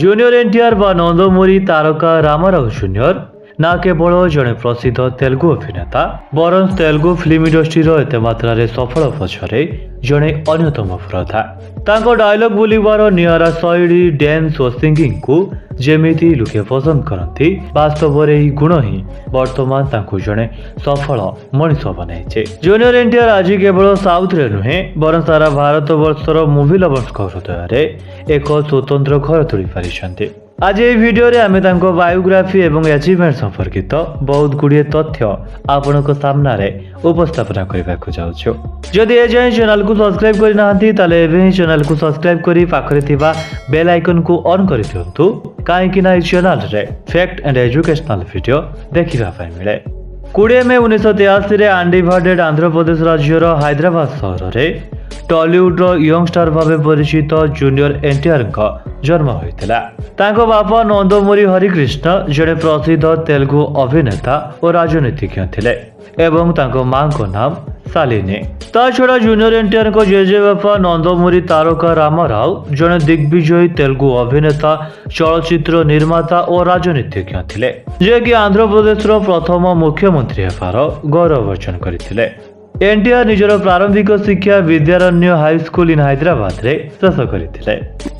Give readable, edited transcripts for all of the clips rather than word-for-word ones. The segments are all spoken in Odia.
ଜୁନିୟର ଏନ୍ଟିଆର ବା ନନ୍ଦମୁରି ତାରକା ରାମାରାଓ ଜୁନିୟର ନା କେବଳ ଜଣେ ପ୍ରସିଦ୍ଧ ତେଲୁଗୁ ଅଭିନେତା ବରଂ ତେଲୁଗୁ ଫିଲ୍ମ ଇଣ୍ଡଷ୍ଟ୍ରିର ଏତେ ମାତ୍ରାରେ ସଫଳ ପଛରେ ଜଣେ ଅନ୍ୟତମ ପୁରୋଧା। ତାଙ୍କ ଡାୟଲଗ ବୋଲିବାର ନିଆରା ଶୈଳୀ, ଡ୍ୟାନ୍ସ ଓ ସିଙ୍ଗିଂକୁ ଯେମିତି ଲୋକେ ପସନ୍ଦ କରନ୍ତି, ବାସ୍ତବରେ ଏହି ଗୁଣ ହିଁ ବର୍ତ୍ତମାନ ତାଙ୍କୁ ଜଣେ ସଫଳ ମଣିଷ ବନାଇଛି। ଜୁନିୟର ଏନ୍ଟିଆର ଆଜି କେବଳ ସାଉଥରେ ନୁହେଁ ବରଂ ସାରା ଭାରତବର୍ଷର ମୁଭି ଲଭର୍ସଙ୍କ ହୃଦୟରେ ଏକ ସ୍ୱତନ୍ତ୍ର ଘର ତୋଳି ପାରିଛନ୍ତି। ଆଜି ଏହି ଭିଡିଓରେ ଆମେ ତାଙ୍କ ବାୟୋଗ୍ରାଫି ଏବଂ ଆଚିଭମେଣ୍ଟ ସମ୍ପର୍କିତ ବହୁତ ଗୁଡ଼ିଏ ତଥ୍ୟ ଆପଣଙ୍କ ସାମ୍ନାରେ ଉପସ୍ଥାପନ କରିବାକୁ ଯାଉଛୁ। ଯଦି ଏଯାଏଁ ଚ୍ୟାନେଲକୁ ସବସ୍କ୍ରାଇବ କରିନାହାନ୍ତି ତାହେଲେ ଏବେ ହିଁ ଚ୍ୟାନେଲକୁ ସବସ୍କ୍ରାଇବ କରି ପାଖରେ ଥିବା ବେଲ୍ ଆଇକନକୁ ଅନ୍ କରିଦିଅନ୍ତୁ, କାହିଁକି ନା ଏହି ଚ୍ୟାନେଲରେ ଫ୍ୟାକ୍ଟ ଆଣ୍ଡ ଏଜୁକେସନାଲ ଭିଡିଓ ଦେଖିବା ପାଇଁ ମିଳେ। 20 ମେ 1983ରେ ଆଣ୍ଡିଭାଡେଡ୍ ଆନ୍ଧ୍ରପ୍ରଦେଶ ରାଜ୍ୟର ହାଇଦ୍ରାବାଦ ସହରରେ ଟଲିଉଡର ୟଙ୍ଗ ଷ୍ଟାର ଭାବେ ପରିଚିତ ଜୁନିୟର ଏନ୍ଟିଆରଙ୍କ ଜନ୍ମ ହୋଇଥିଲା। ତାଙ୍କ ବାପା ନନ୍ଦମୁରି ହରିକ୍ରିଷ୍ଣ ଜଣେ ପ୍ରସିଦ୍ଧ ତେଲୁଗୁ ଅଭିନେତା ଓ ରାଜନୀତିଜ୍ଞ ଥିଲେ ଏବଂ ତାଙ୍କ ମାଙ୍କ ନାମ ଶାଲିନୀ। ତା ଛଡ଼ା ଜୁନିୟର ଏନ୍ଟିଆରଙ୍କ ଜେଜେବାପା ନନ୍ଦମୁରି ତାରକା ରାମାରାଓ ଜଣେ ଦିଗ୍ବିଜୟୀ ତେଲୁଗୁ ଅଭିନେତା, ଚଳଚ୍ଚିତ୍ର ନିର୍ମାତା ଓ ରାଜନୀତିଜ୍ଞ ଥିଲେ, ଯିଏକି ଆନ୍ଧ୍ରପ୍ରଦେଶର ପ୍ରଥମ ମୁଖ୍ୟମନ୍ତ୍ରୀ ହେବାର ଗୌରବ ଅର୍ଜନ କରିଥିଲେ। ଏନ୍ଟିଆର ନିଜର ପ୍ରାରମ୍ଭିକ ଶିକ୍ଷା ବିଦ୍ୟାରଣ୍ୟ ହାଇସ୍କୁଲ ଇନ୍ ହାଇଦ୍ରାବାଦରେ ଶେଷ କରିଥିଲେ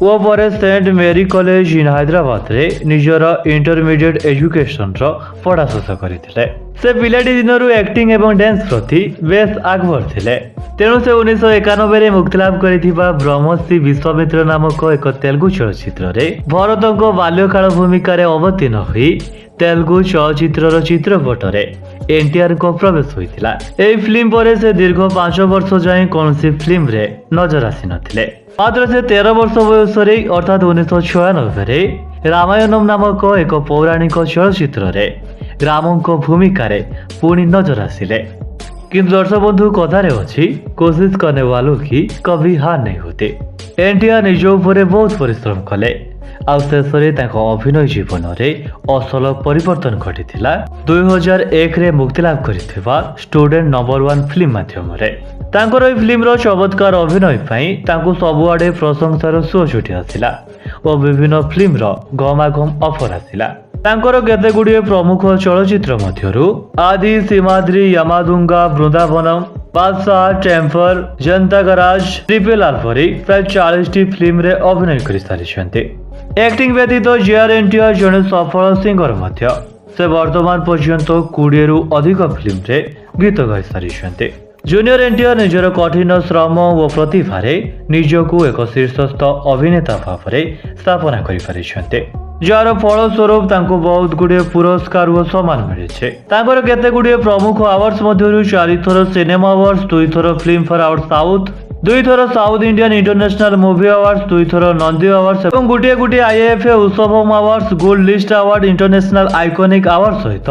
ଓ ପରେ ସେଣ୍ଟ ମେରୀ କଲେଜ ଇନ୍ ହାଇଦ୍ରାବାଦରେ ନିଜର ଇଣ୍ଟରମିଡିଏଟ୍ ଏଜୁକେସନର ପଢ଼ା ଶେଷ କରିଥିଲେ। ସେ ପିଲାଟି ଦିନରୁ ଆକ୍ଟିଂ ଏବଂ ଡ୍ୟାନ୍ସ ପ୍ରତି ବେଶ ଆଗ୍ରହ ଥିଲେ, ତେଣୁ ସେ 1991ରେ ମୁକ୍ତିଲାଭ କରିଥିବା ବ୍ରହ୍ମଶ୍ରୀ ବିଶ୍ୱାମିତ୍ର ନାମକ ଏକ ତେଲୁଗୁ ଚଳଚ୍ଚିତ୍ରରେ ଭରତଙ୍କ ବାଲ୍ୟକାଳ ଭୂମିକାରେ ଅବତୀର୍ଣ୍ଣ ହୋଇ ତେଲୁଗୁ ଚଳଚ୍ଚିତ୍ରର ଚିତ୍ରପଟରେ ଏନ୍ଟିଆରଙ୍କ ପ୍ରବେଶ ହୋଇଥିଲା। ଏହି ଫିଲ୍ମ ପରେ ସେ ଦୀର୍ଘ 5 ବର୍ଷ ଯାଏଁ କୌଣସି ଫିଲ୍ମରେ ନଜର ଆସିନଥିଲେ। ମାତ୍ର ସେ 13 ବର୍ଷ ବୟସରେ ଅର୍ଥାତ୍ 1996ରେ ରାମାୟଣମ୍ ନାମକ ଏକ ପୌରାଣିକ ଚଳଚ୍ଚିତ୍ରରେ ରାମଙ୍କ ଭୂମିକାରେ ପୁଣି ନଜର ଆସିଲେ। କିନ୍ତୁ ଦର୍ଶକ ବନ୍ଧୁ, କଥାରେ ଅଛି କୋଶିଶ କରନେ ୱାଲୋ କି କଭି ହାର ନେହିଁ ହୋତେ। ଏନ୍ଟିଆର ନିଜ ଉପରେ ବହୁତ ପରିଶ୍ରମ କଲେ ଆଉ ଶେଷରେ ତାଙ୍କ ଅଭିନୟ ଜୀବନରେ ଅସଲ ପରିବର୍ତ୍ତନ ଘଟିଥିଲା 2001ରେ ମୁକ୍ତିଲାଭ କରିଥିବା ଷ୍ଟୁଡେଣ୍ଟ ନମ୍ବର 1 ଫିଲ୍ମ ମାଧ୍ୟମରେ। ତାଙ୍କର ଏହି ଫିଲ୍ମର ଚମତ୍କାର ଅଭିନୟ ପାଇଁ ତାଙ୍କୁ ସବୁଆଡ଼େ ପ୍ରଶଂସାର ସୁଅ ଛୁଟି ଆସିଲା ଓ ବିଭିନ୍ନ ଫିଲ୍ମର ଗମାଗମ ଅଫର ଆସିଲା। ତାଙ୍କର କେତେଗୁଡ଼ିଏ ପ୍ରମୁଖ ଚଳଚ୍ଚିତ୍ର ମଧ୍ୟରୁ ଆଦି, ସୀମାଦ୍ରି, ୟମାଦୁଙ୍ଗା, ବୃନ୍ଦାବନମ୍, ବାଦଶାହ, ଟେମ୍ପର, ଜନତା ଗରାଜ, ଟ୍ରିପଲ ଆର୍ ପରି ପ୍ରାୟ 40ଟି ଫିଲ୍ମରେ ଅଭିନୟ କରିସାରିଛନ୍ତି। ଆକ୍ଟିଂ ବ୍ୟତୀତ ଜେଆର୍ ଏନ୍ଟିଆର ଜଣେ ସଫଳ ସିଙ୍ଗର ମଧ୍ୟ। ସେ ବର୍ତ୍ତମାନ ପର୍ଯ୍ୟନ୍ତ 20ରୁ ଅଧିକ ଫିଲ୍ମରେ ଗୀତ ଗାଇସାରିଛନ୍ତି। ଜୁନିୟର ଏନ୍ଟିଆର ନିଜର କଠିନ ଶ୍ରମ ଓ ପ୍ରତିଭାରେ ନିଜକୁ ଏକ ଶୀର୍ଷସ୍ଥ ଅଭିନେତା ଭାବରେ ସ୍ଥାପନା କରିପାରିଛନ୍ତି, ଯାହାର ଫଳସ୍ୱରୂପ ତାଙ୍କୁ ବହୁତ ଗୁଡ଼ିଏ ପୁରସ୍କାର ଓ ସମ୍ମାନ ମିଳିଛି। ତାଙ୍କର କେତେଗୁଡ଼ିଏ ପ୍ରମୁଖ ଆୱାର୍ଡସ ମଧ୍ୟରୁ 4 ଥର ସିନେମା ଆୱାର୍ଡସ, 2 ଥର ଫିଲ୍ମଫେୟାର ଆୱାର୍ଡ ସାଉଥ, 2 ଥର south Indian international movie awards, 2 ଥର ନନ୍ଦୀ ଆୱାର୍ଡସ ଏବଂ ଗୋଟିଏ IIFA Utsavam awards, gold list award, international iconic award ସହିତ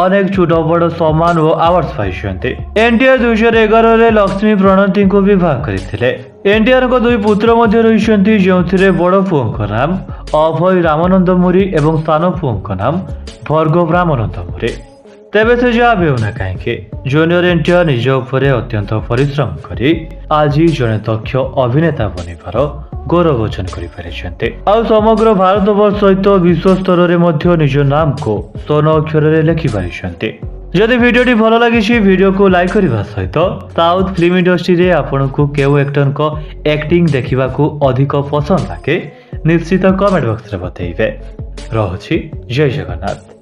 ଅନେକ ଛୋଟ ବଡ଼ ସମ୍ମାନ ଓ ଆୱାର୍ଡସ ପାଇଛନ୍ତି। ଏନ୍ଟିଆର 2011ରେ ଲକ୍ଷ୍ମୀ ପ୍ରଣତୀଙ୍କୁ ବିବାହ କରିଥିଲେ। ଏନ୍ଟିଆରଙ୍କ 2 ପୁତ୍ର ମଧ୍ୟ ରହିଛନ୍ତି, ଯେଉଁଥିରେ ବଡ଼ ପୁଅଙ୍କ ନାମ ଅଭୟ ରାମାନନ୍ଦମୁରି ଏବଂ ସାନ ପୁଅଙ୍କ ନାମ ଭର୍ଗବ ରାମାନନ୍ଦମୁରି। ତେବେ ସେ ଯାହା ବି ହେଉନା କାହିଁକି, ଜୁନିୟର ଏନ୍ଟିଆର ନିଜ ଉପରେ ଅତ୍ୟନ୍ତ ପରିଶ୍ରମ କରି ଆଜି ଜଣେ ଦକ୍ଷ ଅଭିନେତା ବନିବାର ଗୌରବ ଅର୍ଜନ କରିପାରିଛନ୍ତି ଆଉ ସମଗ୍ର ଭାରତବର୍ଷ ସହିତ ବିଶ୍ୱ ସ୍ତରରେ ମଧ୍ୟ ନିଜ ନାମକୁ ସ୍ୱର୍ଣ୍ଣ ଅକ୍ଷରରେ ଲେଖିପାରିଛନ୍ତି। ଯଦି ଭିଡିଓଟି ଭଲ ଲାଗିଛି ଭିଡିଓକୁ ଲାଇକ୍ କରିବା ସହିତ ସାଉଥ ଫିଲ୍ମ ଇଣ୍ଡଷ୍ଟ୍ରିରେ ଆପଣଙ୍କୁ କେଉଁ ଆକ୍ଟରଙ୍କ ଆକ୍ଟିଂ ଦେଖିବାକୁ ଅଧିକ ପସନ୍ଦ ଲାଗେ ନିଶ୍ଚିତ କମେଣ୍ଟ ବକ୍ସରେ ବତେଇବେ। ରହୁଛି, ଜୟ ଜଗନ୍ନାଥ।